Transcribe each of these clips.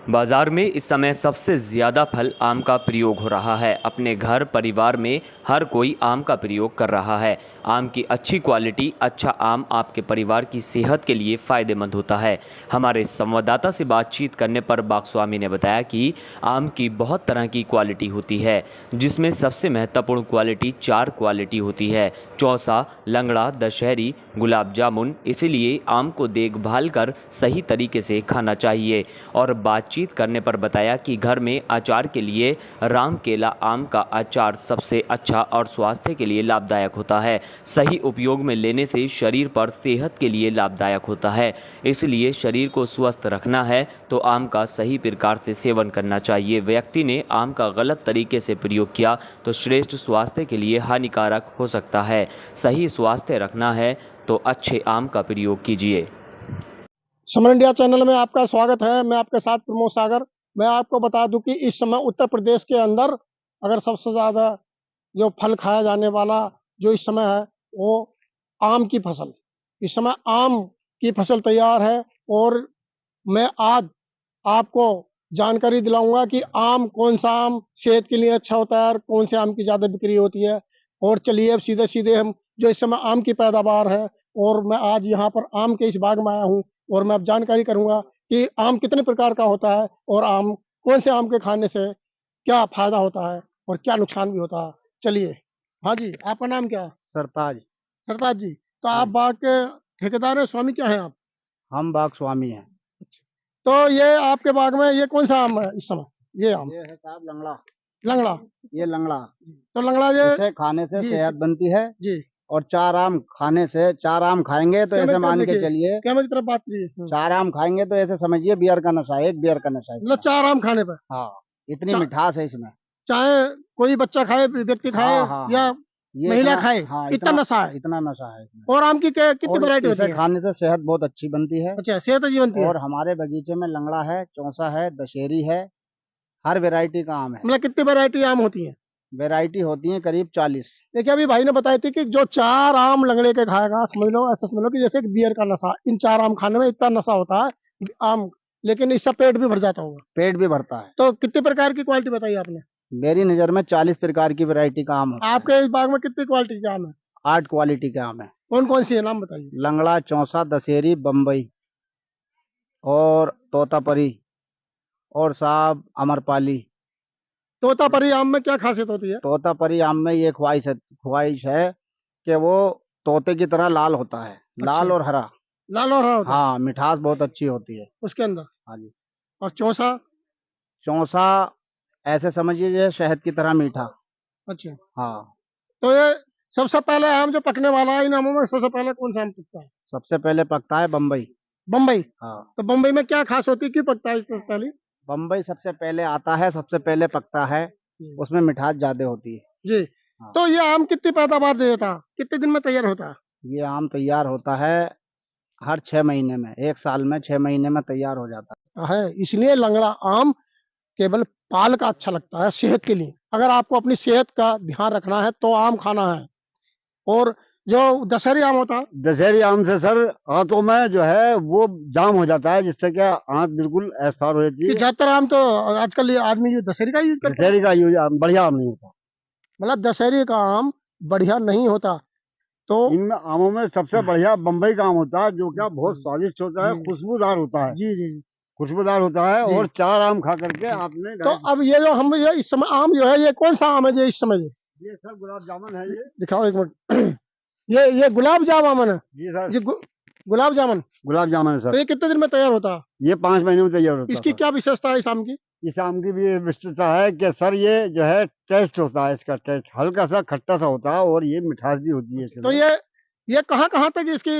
बाजार में इस समय सबसे ज़्यादा फल आम का प्रयोग हो रहा है। अपने घर परिवार में हर कोई आम का प्रयोग कर रहा है। आम की अच्छी क्वालिटी, अच्छा आम आपके परिवार की सेहत के लिए फ़ायदेमंद होता है। हमारे संवाददाता से बातचीत करने पर बागस्वामी ने बताया कि आम की बहुत तरह की क्वालिटी होती है, जिसमें सबसे महत्वपूर्ण क्वालिटी 4 क्वालिटी होती है: चौसा, लंगड़ा, दशहरी, गुलाब जामुन। इसीलिए आम को देखभाल कर सही तरीके से खाना चाहिए। और बातचीत करने पर बताया कि घर में अचार के लिए राम केला आम का अचार सबसे अच्छा और स्वास्थ्य के लिए लाभदायक होता है। सही उपयोग में लेने से शरीर पर सेहत के लिए लाभदायक होता है। इसलिए शरीर को स्वस्थ रखना है तो आम का सही प्रकार से सेवन करना चाहिए। व्यक्ति ने आम का गलत तरीके से प्रयोग किया तो श्रेष्ठ स्वास्थ्य के लिए हानिकारक हो सकता है। सही स्वास्थ्य रखना है तो अच्छे आम का प्रयोग कीजिए। समर इंडिया चैनल में आपका स्वागत है। मैं आपके साथ प्रमोद सागर। मैं आपको बता दूं कि इस समय उत्तर प्रदेश के अंदर अगर सबसे ज़्यादा जो फल खाया जाने वाला जो इस समय है वो आम की फसल। इस समय आम की फसल तैयार है और मैं आज आपको जानकारी दिलाऊंगा कि आम कौन सा आम सेहत के लिए अच्छा होता है और कौन से आम की ज़्यादा बिक्री होती है। और चलिए अब सीधे सीधे हम जो इस समय आम की पैदावार है और मैं आज यहाँ पर आम के इस बाग में आया हूँ और मैं अब जानकारी करूंगा कि आम कितने प्रकार का होता है और आम कौन से आम के खाने से क्या फायदा होता है और क्या नुकसान भी होता है। चलिए। हाँ जी, आपका नाम क्या है? सरताज। सरताज जी, तो आप हाँ, बाग के ठेकेदार हैं, स्वामी क्या हैं आप? हम बाग स्वामी हैं। तो ये आपके बाग में ये कौन सा आम है इस समय? ये आम ये है साहब लंगड़ा। लंगड़ा। ये लंगड़ा, तो लंगड़ा ये इसे खाने से जी सेहत बनती है। जी और 4 आम खाने से, 4 आम खाएंगे तो कैमरे ऐसे की तरफ मान के देखिए, चलिए, कैमरे की तरफ बात करिए। 4 आम खाएंगे तो ऐसे समझिए बियर का नशा है, एक बियर का नशा है मतलब इसमें। 4 आम खाने पर हाँ, इतनी चा, मिठास है इसमें। चाहे कोई बच्चा खाए, व्यक्ति खाए हाँ हाँ या हाँ, ये महिला इतना, खाए, हाँ इतना इतना, नशा है। इतना नशा है इसमें। और आम की कितनी और वैरायटी होती इसे है? खाने से सेहत बहुत अच्छी बनती है। अच्छा, सेहत अच्छी बनती है। और हमारे बगीचे में लंगड़ा है, चौसा है, दशहरी है, हर वैरायटी का आम है। मतलब कितनी वैरायटी आम होती है? वैरायटी होती है करीब 40। देखिए अभी भाई ने बताई थी कि जो 4 आम लंगड़े के खाएगा, समझ लो ऐसा समझ लो कि जैसे एक बियर का नशा, इन 4 आम खाने में इतना नशा होता है आम, लेकिन इससे पेट भी भर जाता होगा। पेट भी भरता है। तो कितने प्रकार की क्वालिटी बताई आपने? मेरी नज़र में 40 प्रकार की वैरायटी का आम होता है। आपके इस बाग में कितनी क्वालिटी के आम है? 8 क्वालिटी के आम है। कौन कौन सी है, नाम बताइए। लंगड़ा, चौसा, दशहरी, बम्बई और तोतापरी और साहब अमरपाली। तोतापरी आम में क्या खासियत होती है? तोतापरी आम में ये ख्वाहिश है कि वो तोते की तरह लाल होता है। अच्छा, लाल और हरा। लाल और हरा होता है हाँ, मिठास बहुत अच्छी होती है। उसके अंदर। हाँ जी। और चौसा? चौसा ऐसे समझिए जैसे शहद की तरह मीठा। अच्छा, हाँ। तो ये सबसे पहले आम जो पकने वाला है इन आमों में सबसे पहले कौन सा आम पकता है? सबसे पहले पकता है बम्बई। बम्बई। हाँ, तो बम्बई में क्या खास होती है, क्यों पकता है इससे पहले? बम्बई सबसे पहले आता है, सबसे पहले पकता है, उसमें मिठास ज्यादा होती है। जी। हाँ। तो ये आम कितनी पैदावार दे देता, कितने दिन में तैयार होता है? ये आम तैयार होता है हर 6 महीने में, 1 साल में 6 महीने में तैयार हो जाता है इसलिए लंगड़ा आम केवल पाल का अच्छा लगता है सेहत के लिए। अगर आपको अपनी सेहत का ध्यान रखना है तो आम खाना है। और जो दशहरी आम होता है, है। दशहरी आम से सर आंतों में जो है वो जाम हो जाता है, जिससे क्या आंत बिल्कुल ऐसार हो जाती कि है। ज्यादातर आम तो आजकल ये आदमी दशहरी का यूज करता है। दशहरी का यूज बढ़िया आम नहीं होता। मतलब दशहरी का आम बढ़िया नहीं होता। तो इनमें आमों में सबसे बढ़िया बम्बई का आम होता है, जो क्या बहुत स्वादिष्ट होता है, खुशबूदार होता है। जी जी जी खुशबूदार होता है। जी। और 4 आम खा करके आपने तो अब ये जो हम ये इस समय आम जो है, ये कौन सा आम है जो इस समय ये सर गुलाब जामुन है ये। दिखाओ एक मिनट। ये गुलाब जामुन है। जी सर, ये गुलाब जामुन। गुलाब जामुन है तो सर। ये कितने दिन में तैयार होता है? ये 5 महीने में तैयार होता है इसकी सर। क्या विशेषता है इस आम की? इस आम की भी ये विशेषता है कि सर ये जो है टेस्ट होता है, इसका टेस्ट हल्का सा खट्टा सा होता है और ये मिठास भी होती है तो इसमें। ये कहाँ तक इसकी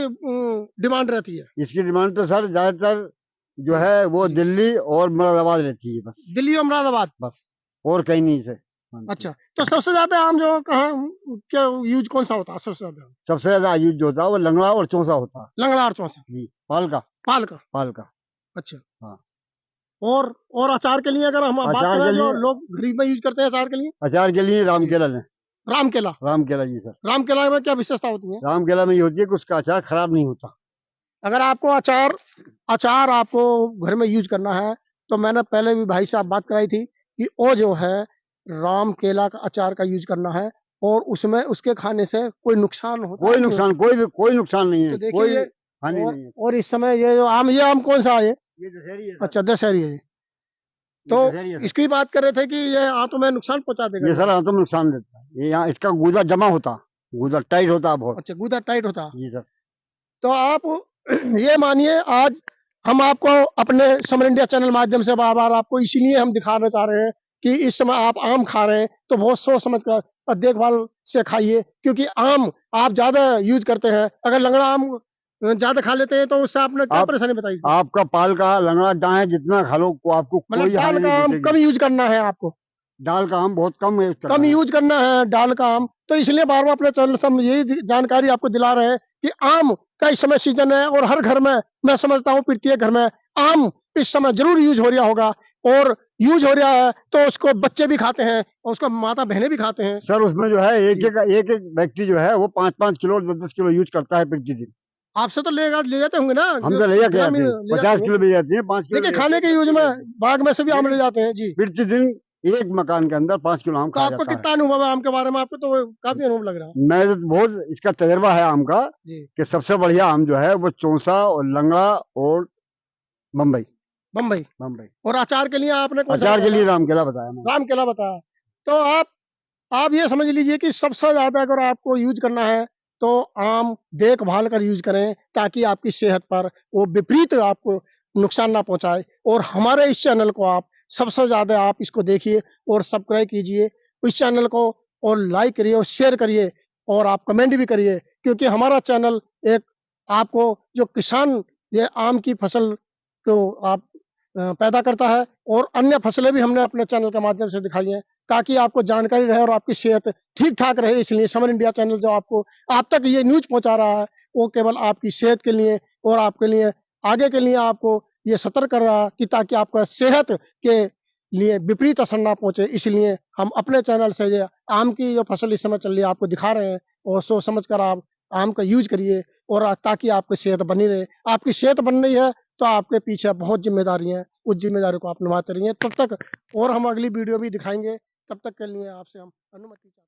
डिमांड रहती है? इसकी डिमांड तो सर ज्यादातर जो है वो दिल्ली और मुरादाबाद रहती है, बस। दिल्ली और मुरादाबाद। बस, और कहीं नहीं से। अच्छा, तो सबसे ज्यादा आम जो कहाँ क्या यूज कौन सा होता है सबसे ज्यादा? सबसे ज्यादा यूज जो होता है वो लंगड़ा और चौसा होता है। लंगड़ा और चौसा। जी, पाल का। पाल का। पाल का। अच्छा। हाँ। और अचार के लिए अगर हम बात अचार करें, के जो लिए, लोग गरीब में यूज करते हैं अचार के लिए? अचार के लिए राम केला लें। राम केला। राम केला जी सर। राम केला में क्या विशेषता होती है? राम केला में ये होती है कि उसका अचार खराब नहीं होता। अगर आपको अचार अचार आपको घर में यूज करना है तो मैंने पहले भी भाई से आप बात कराई थी कि वो जो है राम केला का अचार का यूज करना है और उसमें उसके खाने से कोई नुकसान होता कोई है नहीं होता? नुकसान कोई नुकसान नहीं है, तो देखिए कोई ये हानि और नहीं है। और इस समय ये जो आम, ये आम कौन सा है ये? ये दशहरी है अच्छा, दशहरी है ये। तो दशहरी है सर। इसकी बात कर रहे थे कि ये आंतों में नुकसान पहुंचा देगा ये सर ये। आंतों में नुकसान देता है, ये यहाँ इसका गूदा जमा होता, गूदा टाइट होता बहुत। अच्छा, गूदा टाइट होता। जी सर। तो आप ये मानिए, आज हम आपको अपने समर इंडिया चैनल माध्यम से बार बार आपको इसीलिए हम दिखाना चाह रहे हैं कि इस समय आप आम खा रहे हैं तो बहुत सोच समझ कर और देखभाल से खाइए, क्योंकि आम आप ज्यादा यूज करते हैं। अगर लंगड़ा आम ज्यादा खा लेते हैं तो उससे आपने क्या आप परेशानी बताई इसकी? आपका पाल का लंगड़ा डाहे जितना खा लो आपको मतलब कोई डाल हानि का नहीं आम पहुंचेगी। कम यूज करना है आपको, दाल का हम बहुत कम यूज कर कम रहे हैं। यूज करना है डाल का आम। तो इसलिए बार बार अपने चैनल से हम यही जानकारी आपको दिला रहे हैं कि आम का इस समय सीजन है और हर घर में, मैं समझता हूँ प्रत्येक घर में आम इस समय जरूर यूज हो रहा होगा। और यूज हो रहा है तो उसको बच्चे भी खाते हैं और उसको माता बहनें भी खाते हैं। सर उसमें जो है जी। एक व्यक्ति जो है वो 5-5 किलो 10-10 किलो यूज करता है प्रतिदिन। आपसे तो ले जाते होंगे ना, हम तो ले जाके आते ग्रामीण हैं, ले जाते 50 होंगे। किलो भी जाती है, 5 किलो देखिए भी खाने जाती के है, यूज 10 किलो में बाग में से भी आम ले लेकिन जाते हैं जी। प्रतिदिन एक मकान के अंदर 5 किलो आम तो खाया आपको जाता है। कितना अनुभव है आम के बारे में? आपको तो काफी अनुभव लग रहा है मैं तो बहुत इसका तजर्बा है आम का जी। कि सबसे बढ़िया आम जो है वो चौसा और लंगड़ा और बम्बई। बम्बई। बम्बई और अचार के लिए आपने कौन सा अचार के बताया लिए था? राम केला बताया मैंने। राम केला बताया। तो आप ये समझ लीजिए कि सबसे ज़्यादा अगर आपको यूज़ करना है, तो आम देखभाल कर यूज़ करें, ताकि आपकी सेहत पर वो विपरीत आपको नुकसान ना पहुँचाए। और हमारे इस चैनल को आप सबसे ज़्यादा आप इसको देखिए और सब्सक्राइब कीजिए इस चैनल को, और लाइक करिए और शेयर करिए और आप कमेंट भी करिए, क्योंकि हमारा चैनल एक आपको जो किसान ये आम की फसल को आप पैदा करता है, और अन्य फसलें भी हमने अपने चैनल के माध्यम से दिखाई हैं, ताकि आपको जानकारी रहे और आपकी सेहत ठीक-ठाक रहे। इसलिए समर इंडिया चैनल जो आपको आप तक ये न्यूज़ पहुँचा रहा है, वो केवल आपकी सेहत के लिए और आपके लिए आगे के लिए आपको ये सतर्क कर रहा है कि ताकि आपका सेहत के लिए विपरीत असर ना पहुँचे। इसलिए हम अपने चैनल से ये आम की जो फसल इस समय चल रही है आपको दिखा रहे हैं, और सोच समझ कर आप आम का यूज़ करिए, और ताकि आपकी सेहत बनी रहे। आपकी सेहत बन रही है तो आपके पीछे बहुत ज़िम्मेदारी है, उस ज़िम्मेदारी को आप निभाते रहिए। तब तक और हम अगली वीडियो भी दिखाएँगे, तब तक के लिए आपसे हम अनुमति चाहते हैं।